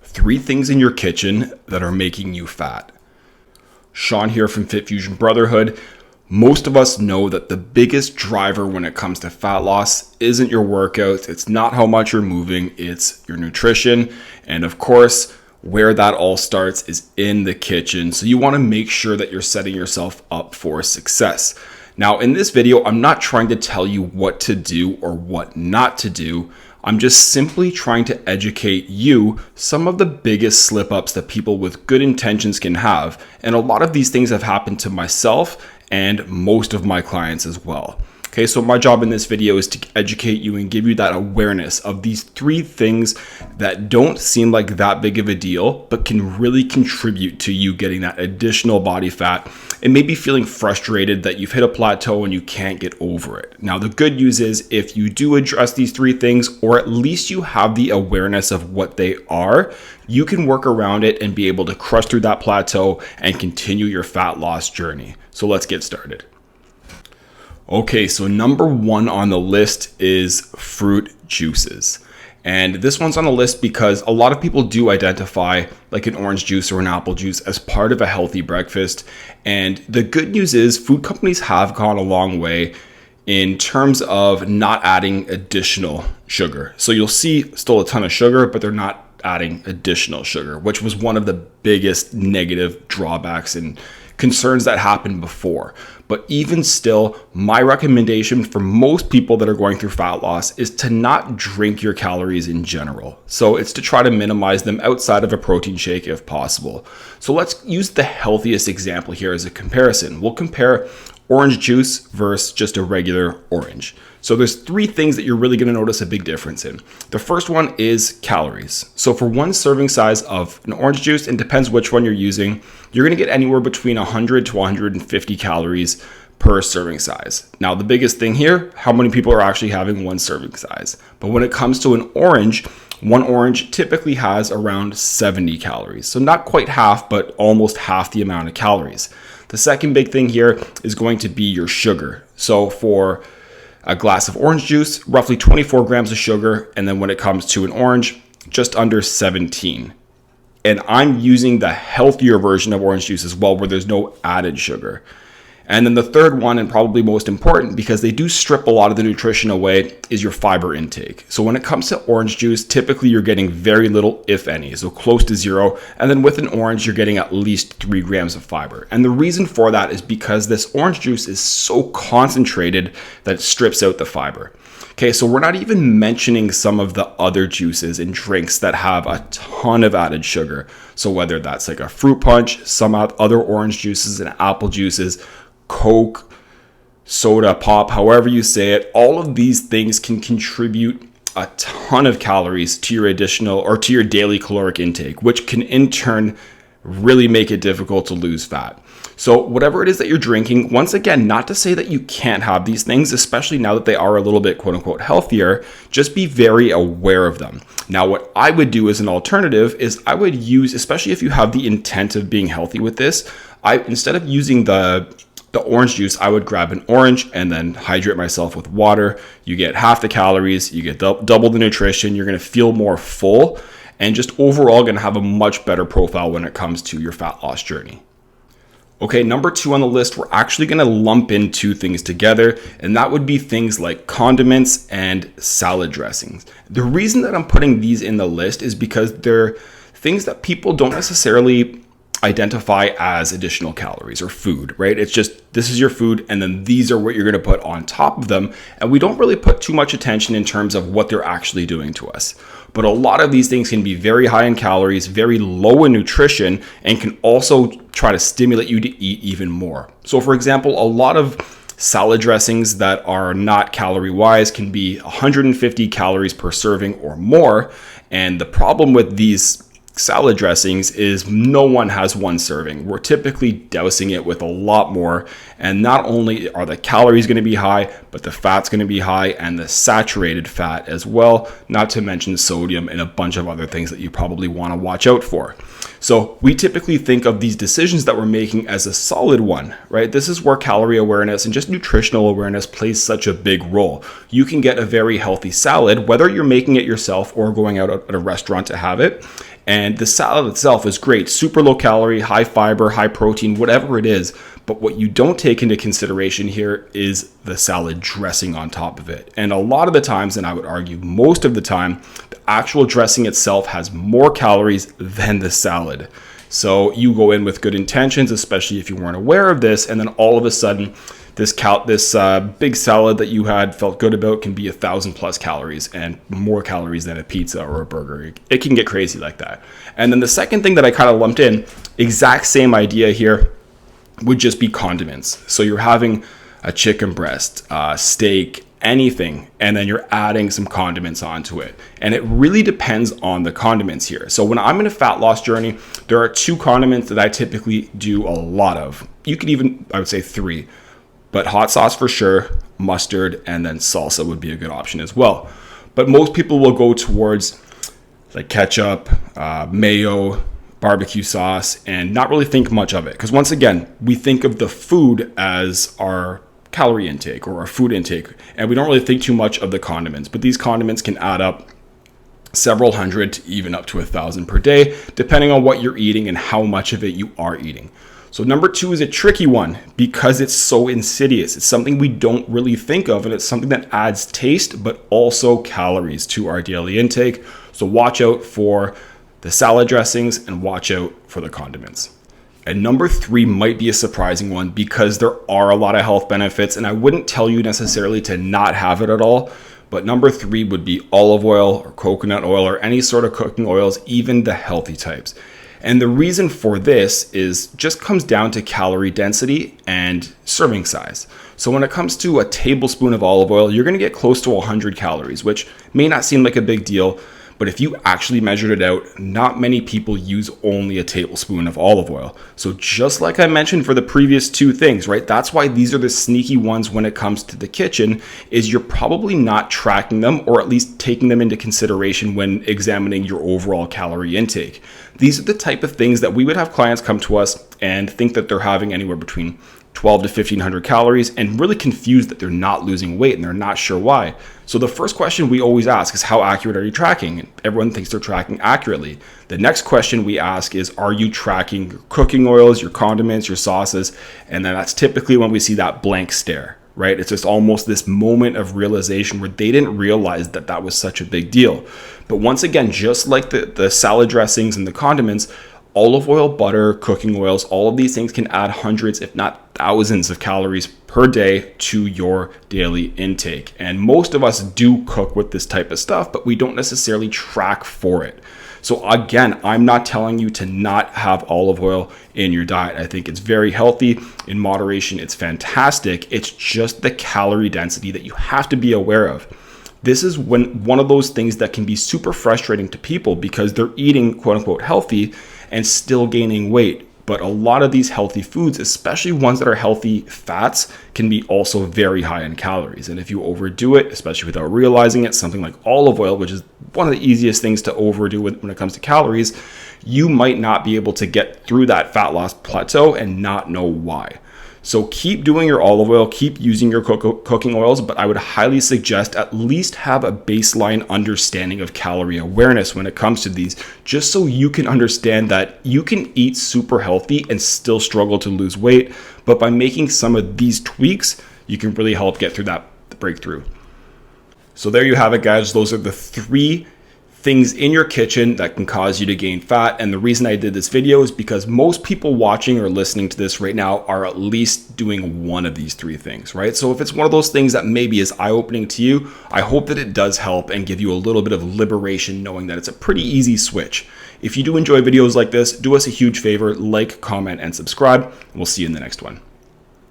3 things in your kitchen that are making you fat. Sean here from Fit Fusion Brotherhood. Most of us know that the biggest driver when it comes to fat loss isn't your workouts. It's not how much you're moving, it's your nutrition. And of course, where that all starts is in the kitchen. So you want to make sure that you're setting yourself up for success. Now, in this video, I'm not trying to tell you what to do or what not to do. I'm just simply trying to educate you some of the biggest slip-ups that people with good intentions can have. And a lot of these things have happened to myself and most of my clients as well. Okay, so my job in this video is to educate you and give you that awareness of these 3 things that don't seem like that big of a deal, but can really contribute to you getting that additional body fat and maybe feeling frustrated that you've hit a plateau and you can't get over it. Now, the good news is if you do address these 3 things, or at least you have the awareness of what they are, you can work around it and be able to crush through that plateau and continue your fat loss journey. So let's get started. Okay, so number 1 on the list is fruit juices. And this one's on the list because a lot of people do identify like an orange juice or an apple juice as part of a healthy breakfast. And the good news is food companies have gone a long way in terms of not adding additional sugar. So you'll see still a ton of sugar, but they're not adding additional sugar, which was one of the biggest negative drawbacks and concerns that happened before. But even still, my recommendation for most people that are going through fat loss is to not drink your calories in general. So it's to try to minimize them outside of a protein shake if possible. So let's use the healthiest example here as a comparison. We'll compare orange juice versus just a regular orange. So there's 3 things that you're really going to notice a big difference in. The first one is calories. So for one serving size of an orange juice, it depends which one you're using, you're going to get anywhere between 100 to 150 calories per serving size. Now, the biggest thing here, how many people are actually having one serving size? But when it comes to an orange, one orange typically has around 70 calories. So not quite half, but almost half the amount of calories. The second big thing here is going to be your sugar. So for a glass of orange juice, roughly 24 grams of sugar. And then when it comes to an orange, just under 17. And I'm using the healthier version of orange juice as well, where there's no added sugar. And then the third one, and probably most important, because they do strip a lot of the nutrition away, is your fiber intake. So when it comes to orange juice, typically you're getting very little, if any, so close to 0. And then with an orange, you're getting at least 3 grams of fiber. And the reason for that is because this orange juice is so concentrated that it strips out the fiber. Okay, so we're not even mentioning some of the other juices and drinks that have a ton of added sugar. So whether that's like a fruit punch, some other orange juices and apple juices, Coke, soda, pop, however you say it, all of these things can contribute a ton of calories to your additional or to your daily caloric intake, which can in turn really make it difficult to lose fat. So whatever it is that you're drinking, once again, not to say that you can't have these things, especially now that they are a little bit quote unquote healthier, just be very aware of them. Now, what I would do as an alternative is I would use, especially if you have the intent of being healthy with this, instead of using the orange juice, I would grab an orange and then hydrate myself with water. You get half the calories, you get double the nutrition, you're going to feel more full and just overall going to have a much better profile when it comes to your fat loss journey. Okay, number 2 on the list, we're actually going to lump in 2 things together, and that would be things like condiments and salad dressings. The reason that I'm putting these in the list is because they're things that people don't necessarily identify as additional calories or food, right? It's just, this is your food, and then these are what you're going to put on top of them. And we don't really put too much attention in terms of what they're actually doing to us. But a lot of these things can be very high in calories, very low in nutrition, and can also try to stimulate you to eat even more. So for example, a lot of salad dressings that are not calorie wise can be 150 calories per serving or more. And the problem with these salad dressings is no one has one serving. We're typically dousing it with a lot more. And not only are the calories going to be high, but the fat's going to be high and the saturated fat as well, not to mention sodium and a bunch of other things that you probably want to watch out for. So we typically think of these decisions that we're making as a solid one, right? This is where calorie awareness and just nutritional awareness plays such a big role. You can get a very healthy salad, whether you're making it yourself or going out at a restaurant to have it, And the salad itself is great, super low calorie, high fiber, high protein, whatever it is. But what you don't take into consideration here is the salad dressing on top of it. And a lot of the times, and I would argue most of the time, the actual dressing itself has more calories than the salad. So you go in with good intentions, especially if you weren't aware of this, and then all of a sudden, this big salad that you had felt good about can be 1,000 plus calories and more calories than a pizza or a burger. It can get crazy like that. And then the second thing that I kind of lumped in, exact same idea here, would just be condiments. So you're having a chicken breast, steak, anything, and then you're adding some condiments onto it. And it really depends on the condiments here. So when I'm in a fat loss journey, there are 2 condiments that I typically do a lot of. You could even, I would say 3, but hot sauce for sure, mustard, and then salsa would be a good option as well. But most people will go towards like ketchup, mayo, barbecue sauce, and not really think much of it. Because once again, we think of the food as our calorie intake or our food intake, and we don't really think too much of the condiments. But these condiments can add up several hundred to even up to 1,000 per day, depending on what you're eating and how much of it you are eating. So number 2 is a tricky one because it's so insidious. It's something we don't really think of, and it's something that adds taste but also calories to our daily intake. So watch out for the salad dressings and watch out for the condiments. And number 3 might be a surprising one because there are a lot of health benefits, and I wouldn't tell you necessarily to not have it at all. But number 3 would be olive oil or coconut oil or any sort of cooking oils, even the healthy types. And the reason for this is just comes down to calorie density and serving size. So when it comes to a tablespoon of olive oil, you're going to get close to 100 calories, which may not seem like a big deal. But if you actually measured it out, not many people use only a tablespoon of olive oil. So just like I mentioned for the previous 2 things, right? That's why these are the sneaky ones when it comes to the kitchen, is you're probably not tracking them or at least taking them into consideration when examining your overall calorie intake. These are the type of things that we would have clients come to us and think that they're having anywhere between 12 to 1,500 calories and really confused that they're not losing weight and they're not sure why. So the first question we always ask is, how accurate are you tracking? And everyone thinks they're tracking accurately. The next question we ask is, are you tracking your cooking oils, your condiments, your sauces? And then that's typically when we see that blank stare, right? It's just almost this moment of realization where they didn't realize that that was such a big deal. But once again, just like the salad dressings and the condiments, olive oil, butter, cooking oils, all of these things can add hundreds, if not thousands of calories per day to your daily intake. And most of us do cook with this type of stuff, but we don't necessarily track for it. So again, I'm not telling you to not have olive oil in your diet. I think it's very healthy. In moderation, it's fantastic. It's just the calorie density that you have to be aware of. This is one of those things that can be super frustrating to people because they're eating quote unquote healthy and still gaining weight. But a lot of these healthy foods, especially ones that are healthy fats, can be also very high in calories. And if you overdo it, especially without realizing it, something like olive oil, which is one of the easiest things to overdo when it comes to calories, you might not be able to get through that fat loss plateau and not know why. So keep doing your olive oil, keep using your cooking oils, but I would highly suggest at least have a baseline understanding of calorie awareness when it comes to these, just so you can understand that you can eat super healthy and still struggle to lose weight. But by making some of these tweaks, you can really help get through that breakthrough. So there you have it, guys. Those are the 3 things in your kitchen that can cause you to gain fat. And the reason I did this video is because most people watching or listening to this right now are at least doing one of these 3 things, right? So if it's one of those things that maybe is eye-opening to you, I hope that it does help and give you a little bit of liberation knowing that it's a pretty easy switch. If you do enjoy videos like this, do us a huge favor, like, comment, and subscribe. We'll see you in the next one.